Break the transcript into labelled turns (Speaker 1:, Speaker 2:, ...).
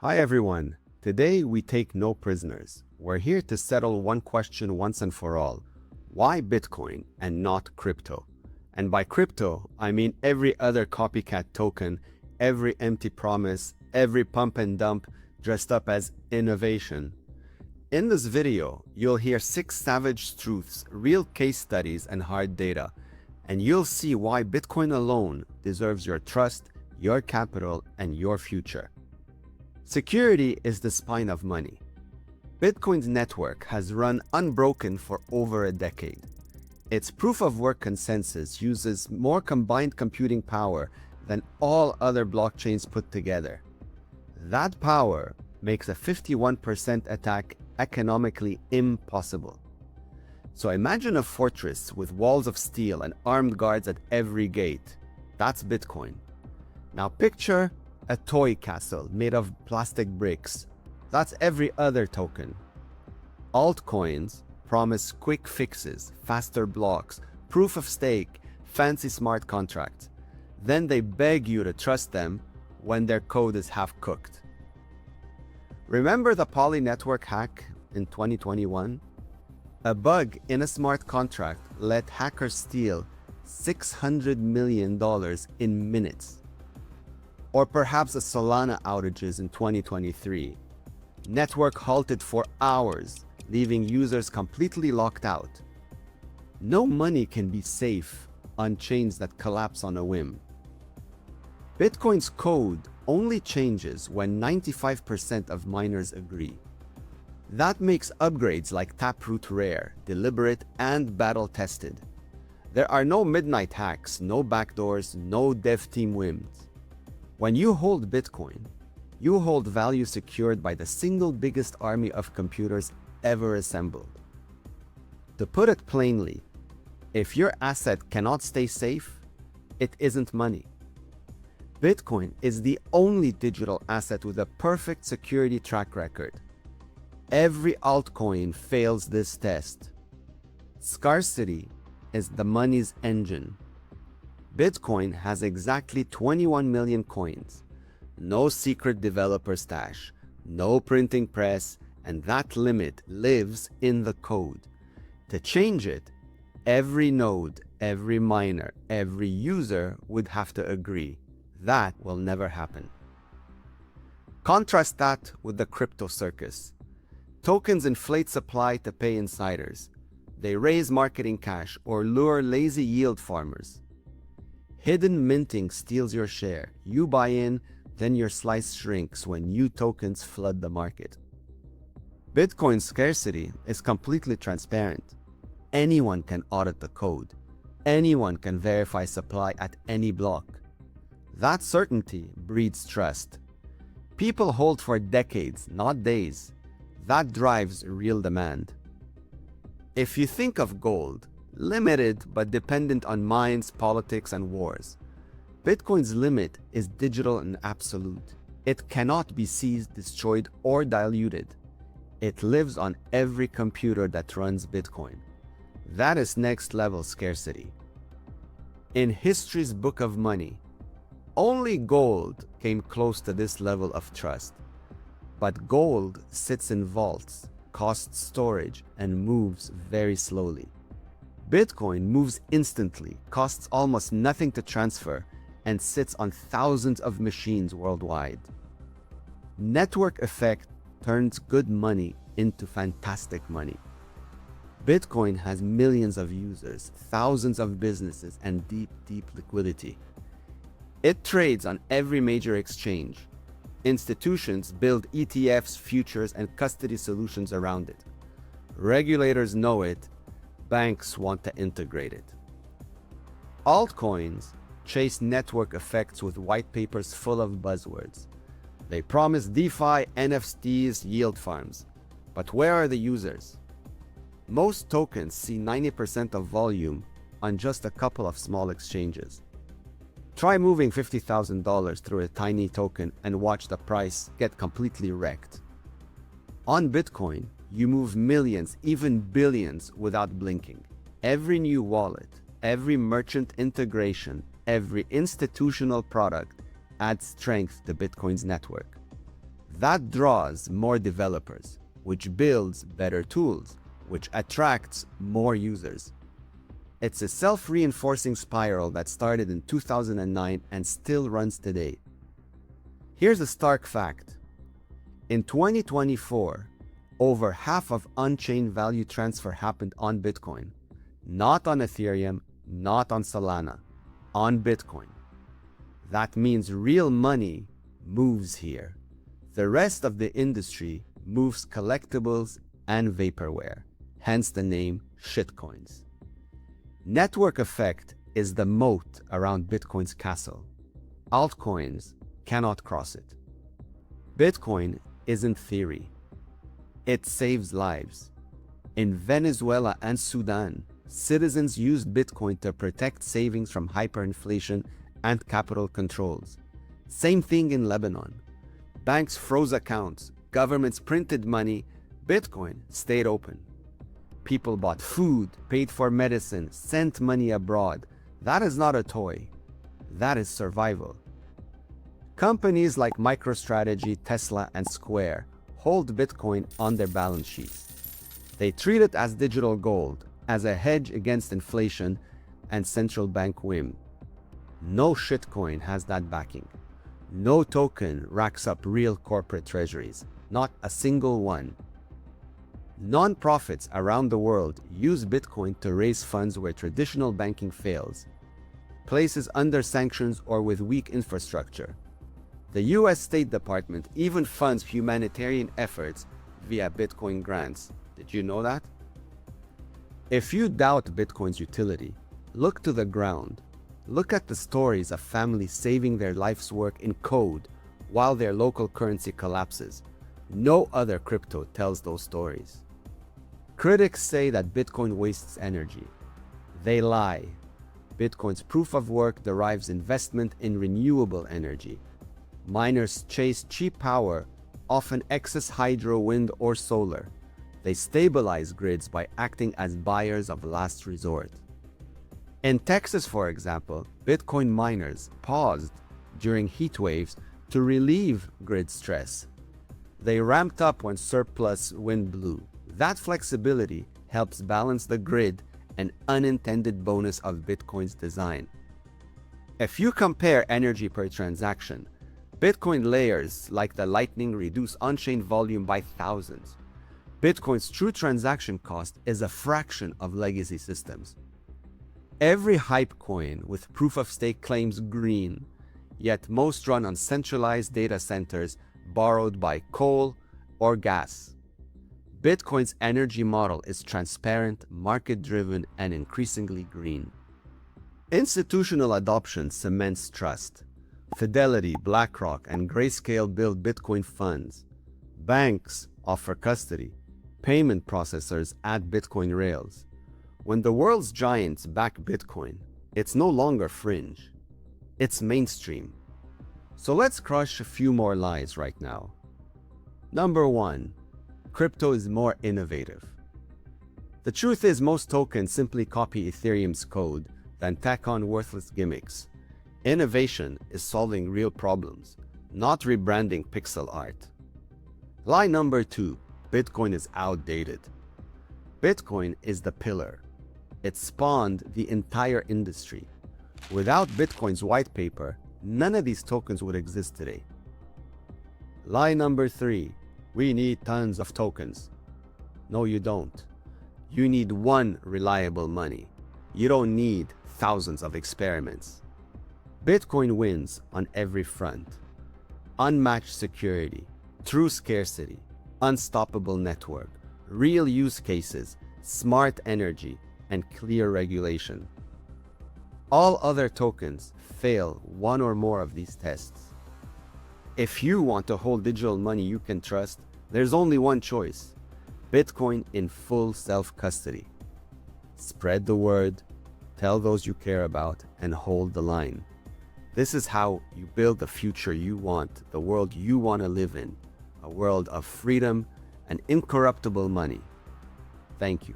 Speaker 1: Hi everyone. Today we take no prisoners. We're here to settle one question once and for all. Why Bitcoin and not crypto? And by crypto, I mean every other copycat token, every empty promise, every pump and dump dressed up as innovation. In this video, you'll hear 6 savage truths, real case studies, and hard data. And you'll see why Bitcoin alone deserves your trust, your capital, and your future. Security is the spine of money. Bitcoin's network has run unbroken for over a decade. Its proof-of-work consensus uses more combined computing power than all other blockchains put together. That power makes a 51% attack economically impossible. So imagine a fortress with walls of steel and armed guards at every gate. That's Bitcoin. Now picture a toy castle made of plastic bricks. That's every other token. Altcoins promise quick fixes, faster blocks, proof of stake, fancy smart contracts. Then they beg you to trust them when their code is half cooked. Remember the Poly network hack in 2021? A bug in a smart contract let hackers steal $600 million in minutes. Or perhaps the Solana outages in 2023. Network halted for hours, leaving users completely locked out. No money can be safe on chains that collapse on a whim. Bitcoin's code only changes when 95% of miners agree. That makes upgrades like Taproot rare, deliberate, and battle-tested. There are no midnight hacks, no backdoors, no dev team whims. When you hold Bitcoin, you hold value secured by the single biggest army of computers ever assembled. To put it plainly, if your asset cannot stay safe, it isn't money. Bitcoin is the only digital asset with a perfect security track record. Every altcoin fails this test. Scarcity is the money's engine. Bitcoin has exactly 21 million coins. No secret developer stash, no printing press, and that limit lives in the code. To change it, every node, every miner, every user would have to agree. That will never happen. Contrast that with the crypto circus. Tokens inflate supply to pay insiders. They raise marketing cash or lure lazy yield farmers. Hidden minting steals your share. You buy in, then your slice shrinks when new tokens flood the market. Bitcoin's scarcity is completely transparent. Anyone can audit the code. Anyone can verify supply at any block. That certainty breeds trust. People hold for decades, not days. That drives real demand. If you think of gold, limited but dependent on mines, politics, and wars, Bitcoin's limit is digital and absolute. It cannot be seized, destroyed, or diluted. It lives on every computer that runs Bitcoin. That is next-level scarcity. In history's book of money, only gold came close to this level of trust. But gold sits in vaults, costs storage, and moves very slowly. Bitcoin moves instantly, costs almost nothing to transfer, and sits on thousands of machines worldwide. Network effect turns good money into fantastic money. Bitcoin has millions of users, thousands of businesses, and deep liquidity. It trades on every major exchange. Institutions build ETFs, futures, and custody solutions around it. Regulators know it. Banks want to integrate it. Altcoins chase network effects with white papers full of buzzwords. They promise DeFi, NFTs, yield farms. But where are the users? Most tokens see 90% of volume on just a couple of small exchanges. Try moving $50,000 through a tiny token and watch the price get completely wrecked. On Bitcoin, you move millions, even billions, without blinking. Every new wallet, every merchant integration, every institutional product adds strength to Bitcoin's network. That draws more developers, which builds better tools, which attracts more users. It's a self-reinforcing spiral that started in 2009 and still runs today. Here's a stark fact. In 2024, over half of on-chain value transfer happened on Bitcoin. Not on Ethereum, not on Solana, on Bitcoin. That means real money moves here. The rest of the industry moves collectibles and vaporware, hence the name shitcoins. Network effect is the moat around Bitcoin's castle. Altcoins cannot cross it. Bitcoin isn't theory. It saves lives. In Venezuela and Sudan, citizens used Bitcoin to protect savings from hyperinflation and capital controls. Same thing in Lebanon. Banks froze accounts, governments printed money, Bitcoin stayed open. People bought food, paid for medicine, sent money abroad. That is not a toy. That is survival. Companies like MicroStrategy, Tesla, and Square hold Bitcoin on their balance sheets. They treat it as digital gold, as a hedge against inflation and central bank whim. No shitcoin has that backing. No token racks up real corporate treasuries, not a single one. Non-profits around the world use Bitcoin to raise funds where traditional banking fails, places under sanctions or with weak infrastructure. The US State Department even funds humanitarian efforts via Bitcoin grants. Did you know that? If you doubt Bitcoin's utility, look to the ground. Look at the stories of families saving their life's work in code while their local currency collapses. No other crypto tells those stories. Critics say that Bitcoin wastes energy. They lie. Bitcoin's proof of work derives investment in renewable energy. Miners chase cheap power, often excess hydro, wind, or solar. They stabilize grids by acting as buyers of last resort. In Texas, for example, Bitcoin miners paused during heat waves to relieve grid stress. They ramped up when surplus wind blew. That flexibility helps balance the grid, an unintended bonus of Bitcoin's design. If you compare energy per transaction, Bitcoin layers like the Lightning reduce on-chain volume by thousands. Bitcoin's true transaction cost is a fraction of legacy systems. Every hype coin with proof-of-stake claims green, yet most run on centralized data centers borrowed by coal or gas. Bitcoin's energy model is transparent, market-driven, and increasingly green. Institutional adoption cements trust. Fidelity, BlackRock, and Grayscale build Bitcoin funds. Banks offer custody. Payment processors add Bitcoin rails. When the world's giants back Bitcoin, it's no longer fringe. It's mainstream. So let's crush a few more lies right now. Number 1. Crypto is more innovative. The truth is most tokens simply copy Ethereum's code, then tack on worthless gimmicks. Innovation is solving real problems, not rebranding pixel art. Lie number 2. Bitcoin is outdated. Bitcoin is the pillar. It spawned the entire industry. Without Bitcoin's white paper, none of these tokens would exist today. Lie number 3. We need tons of tokens. No, you don't. You need one reliable money. You don't need thousands of experiments. Bitcoin wins on every front. Unmatched security, true scarcity, unstoppable network, real use cases, smart energy, and clear regulation. All other tokens fail one or more of these tests. If you want to hold digital money you can trust, there's only one choice: Bitcoin in full self-custody. Spread the word, tell those you care about, and hold the line. This is how you build the future you want, the world you want to live in, a world of freedom and incorruptible money. Thank you.